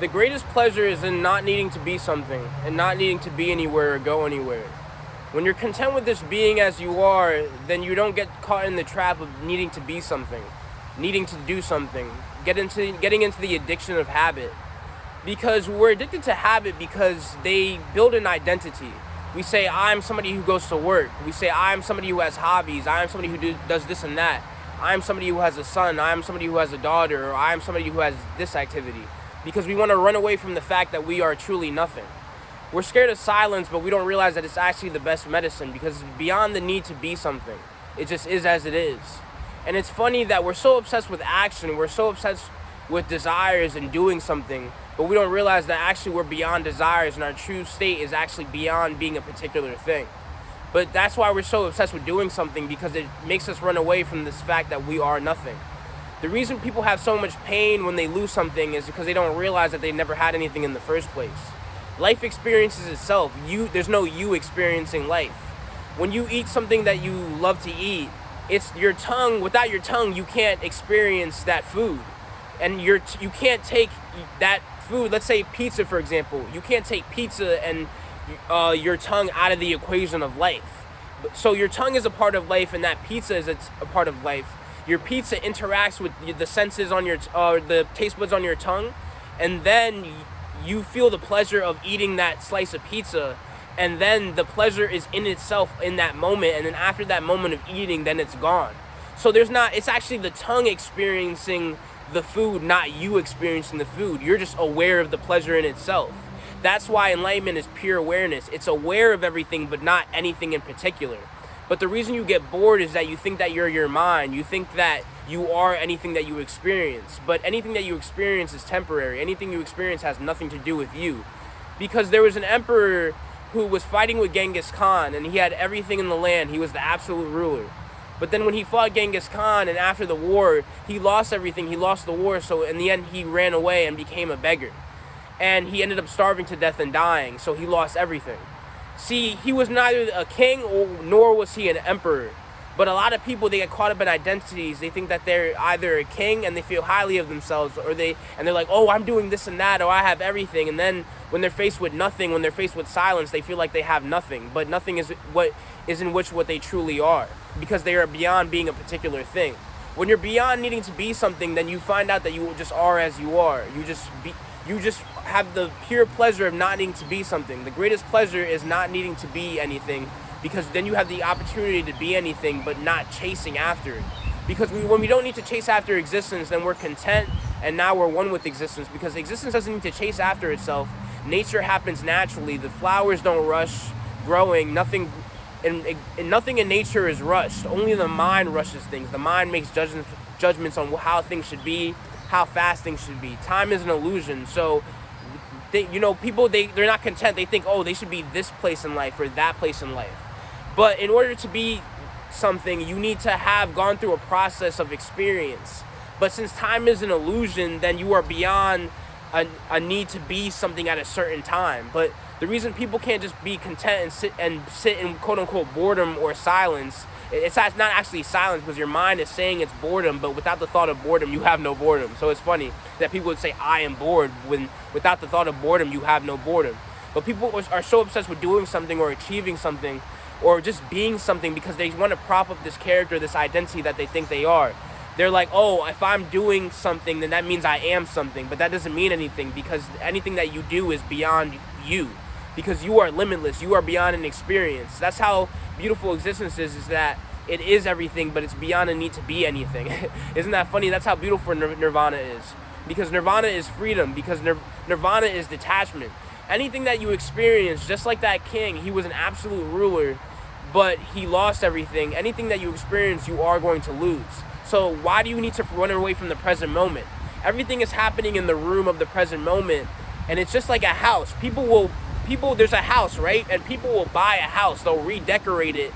The greatest pleasure is in not needing to be something and not needing to be anywhere or go anywhere. When you're content with just being as you are, then you don't get caught in the trap of needing to be something, needing to do something, getting into the addiction of habit. Because we're addicted to habit because they build an identity. We say, I'm somebody who goes to work. We say, I'm somebody who has hobbies. I'm somebody who does this and that. I'm somebody who has a son. I'm somebody who has a daughter. Or I'm somebody who has this activity. Because we want to run away from the fact that we are truly nothing. We're scared of silence, but we don't realize that it's actually the best medicine because it's beyond the need to be something. It just is as it is. And it's funny that we're so obsessed with action. We're so obsessed with desires and doing something, but we don't realize that actually we're beyond desires and our true state is actually beyond being a particular thing. But that's why we're so obsessed with doing something, because it makes us run away from this fact that we are nothing. The reason people have so much pain when they lose something is because they don't realize that they never had anything in the first place. Life experiences itself. There's no you experiencing life. When you eat something that you love to eat, it's your tongue. Without your tongue, you can't experience that food. And you can't take that food, let's say pizza, for example. You can't take pizza and your tongue out of the equation of life. So your tongue is a part of life, and that pizza is a part of life. Your pizza interacts with the senses on your, the taste buds on your tongue, and then you feel the pleasure of eating that slice of pizza, and then the pleasure is in itself in that moment, and then after that moment of eating, then it's gone. So it's actually the tongue experiencing the food, not you experiencing the food. You're just aware of the pleasure in itself. That's why enlightenment is pure awareness. It's aware of everything, but not anything in particular. But the reason you get bored is that you think that you're your mind. You think that you are anything that you experience. But anything that you experience is temporary. Anything you experience has nothing to do with you. Because there was an emperor who was fighting with Genghis Khan, and he had everything in the land. He was the absolute ruler. But then when he fought Genghis Khan, and after the war, he lost everything. He lost the war, so in the end, he ran away and became a beggar. And he ended up starving to death and dying, so he lost everything. See, he was neither a king nor was he an emperor. But a lot of people, they get caught up in identities. They think that they're either a king and they feel highly of themselves, or they're like, oh, I'm doing this and that, or I have everything. And then when they're faced with nothing, when they're faced with silence, they feel like they have nothing. But nothing is what they truly are, because they are beyond being a particular thing. When you're beyond needing to be something, then you find out that you just are as you are. You just have the pure pleasure of not needing to be something. The greatest pleasure is not needing to be anything, because then you have the opportunity to be anything, but not chasing after it. Because when we don't need to chase after existence, then we're content, and now we're one with existence, because existence doesn't need to chase after itself. Nature happens naturally. The flowers don't rush growing. Nothing in nature is rushed. Only the mind rushes things. The mind makes judgments on how things should be, how fast things should be. Time is an illusion. So people, they're not content. They think, oh, they should be this place in life or that place in life. But in order to be something, you need to have gone through a process of experience. But since time is an illusion, then you are beyond a need to be something at a certain time. But the reason people can't just be content and sit in quote unquote boredom or silence, it's not actually silence, because your mind is saying it's boredom, but without the thought of boredom, you have no boredom. So it's funny that people would say, I am bored, when without the thought of boredom, you have no boredom. But people are so obsessed with doing something or achieving something or just being something, because they want to prop up this character, this identity that they think they are. They're like, oh, if I'm doing something, then that means I am something. But that doesn't mean anything, because anything that you do is beyond you. Because you are limitless. You are beyond an experience. That's how beautiful existence is that it is everything, but it's beyond a need to be anything. Isn't that funny? That's how beautiful nirvana is. Because nirvana is freedom. Because nirvana is detachment. Anything that you experience, just like that king, he was an absolute ruler, but he lost everything. Anything that you experience, you are going to lose. So why do you need to run away from the present moment? Everything is happening in the room of the present moment, and it's just like a house. There's a house, right? And people will buy a house. They'll redecorate it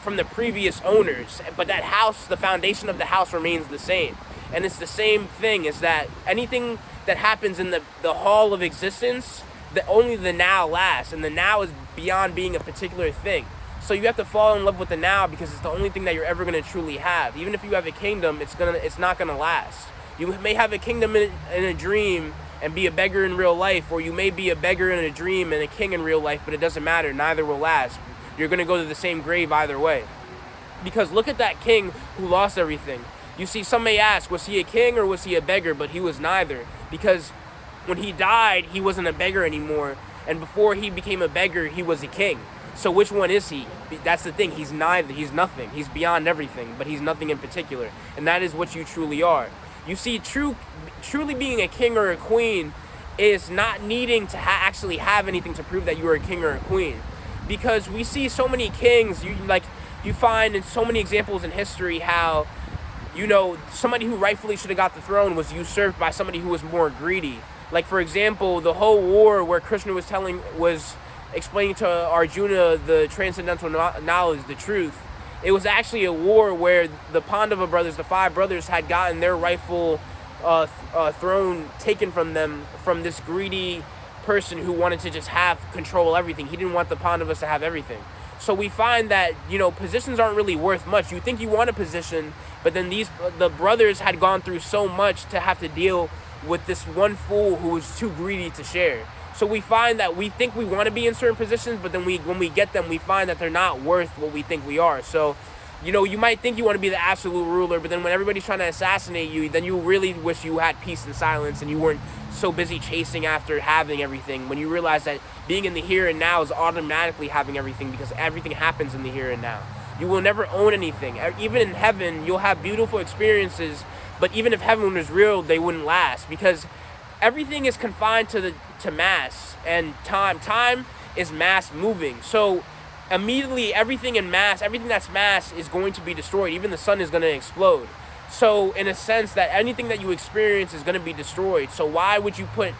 from the previous owners, but that house, the foundation of the house remains the same. And it's the same thing, is that anything that happens in the hall of existence, only the now lasts, and the now is beyond being a particular thing. So you have to fall in love with the now, because it's the only thing that you're ever going to truly have. Even if you have a kingdom, it's not going to last. You may have a kingdom in a dream, and be a beggar in real life, or you may be a beggar in a dream and a king in real life, but it doesn't matter. Neither will last. You're going to go to the same grave either way. Because look at that king who lost everything. You see, some may ask, was he a king or was he a beggar? But he was neither. Because when he died, he wasn't a beggar anymore. And before he became a beggar, he was a king. So which one is he? That's the thing. He's neither. He's nothing. He's beyond everything, but he's nothing in particular. And that is what you truly are. You see, truly being a king or a queen is not needing to actually have anything to prove that you are a king or a queen. Because we see so many kings, you find in so many examples in history how, somebody who rightfully should have got the throne was usurped by somebody who was more greedy. Like, for example, the whole war where Krishna was explaining to Arjuna the transcendental knowledge, the truth. It was actually a war where the Pandava brothers, the 5 brothers, had gotten their rightful throne taken from them from this greedy person who wanted to just control everything. He didn't want the Pandavas to have everything. So we find that, positions aren't really worth much. You think you want a position, but then the brothers had gone through so much to have to deal with this one fool who was too greedy to share. So we find that we think we want to be in certain positions, but then when we get them, we find that they're not worth what we think we are. So, you might think you want to be the absolute ruler, but then when everybody's trying to assassinate you, then you really wish you had peace and silence and you weren't so busy chasing after having everything, when you realize that being in the here and now is automatically having everything, because everything happens in the here and now. You will never own anything. Even in heaven, you'll have beautiful experiences, but even if heaven was real, they wouldn't last, because everything is confined to mass and time. Time is mass moving. So immediately everything that's mass is going to be destroyed. Even the sun is going to explode. So in a sense that anything that you experience is going to be destroyed. So why would you put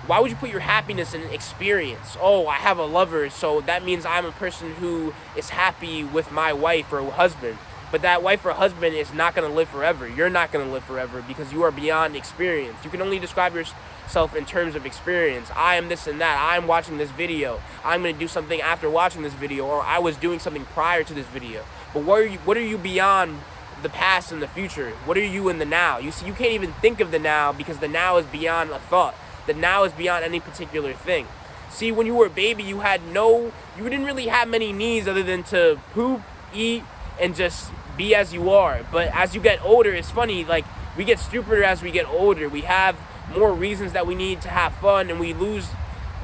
your happiness in experience? Oh, I have a lover, so that means I'm a person who is happy with my wife or husband. But that wife or husband is not going to live forever. You're not going to live forever because you are beyond experience. You can only describe yourself in terms of experience. I am this and that. I'm watching this video. I'm going to do something after watching this video, or I was doing something prior to this video. But what are you beyond the past and the future? What are you in the now? You see, you can't even think of the now because the now is beyond a thought. The now is beyond any particular thing. See, when you were a baby, you didn't really have many needs other than to poop, eat, and just be as you are. But as you get older, it's funny, like, we get stupider as we get older. We have more reasons that we need to have fun, and we lose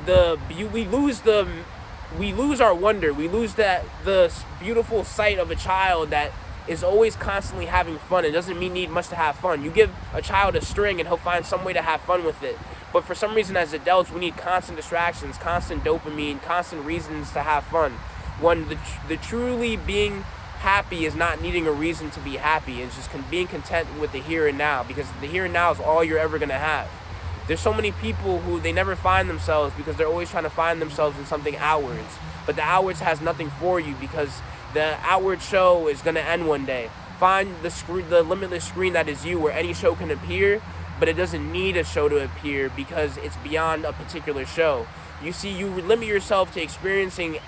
our wonder. We lose the beautiful sight of a child that is always constantly having fun. It doesn't need much to have fun. You give a child a string and he'll find some way to have fun with it. But for some reason, as adults, we need constant distractions, constant dopamine, constant reasons to have fun. When the truly being happy is not needing a reason to be happy. It's just being content with the here and now, because the here and now is all you're ever going to have. There's so many people who they never find themselves because they're always trying to find themselves in something outwards. But the outwards has nothing for you because the outward show is going to end one day. Find the limitless screen that is you, where any show can appear, but it doesn't need a show to appear because it's beyond a particular show. You see, you limit yourself to experiencing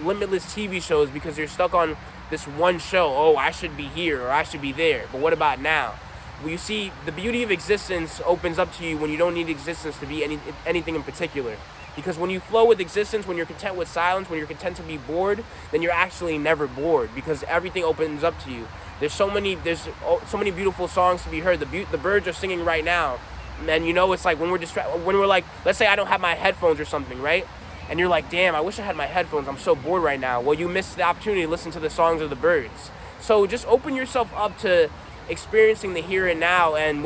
limitless TV shows because you're stuck on this one show. Oh, I should be here or I should be there. But what about now? Well, you see, the beauty of existence opens up to you when you don't need existence to be anything in particular. Because when you flow with existence, when you're content with silence, when you're content to be bored, then you're actually never bored because everything opens up to you. There's so many beautiful songs to be heard. The birds are singing right now. And it's like when we're like, let's say I don't have my headphones or something, right? And you're like, damn, I wish I had my headphones. I'm so bored right now. Well, you missed the opportunity to listen to the songs of the birds. So just open yourself up to experiencing the here and now. And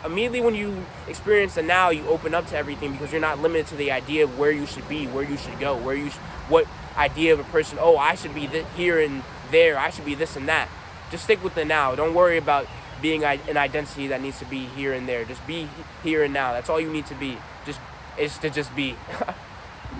immediately when you experience the now, you open up to everything because you're not limited to the idea of where you should be, where you should go, what idea of a person. Oh, I should be here and there. I should be this and that. Just stick with the now. Don't worry about being an identity that needs to be here and there. Just be here and now. That's all you need to be. Just be.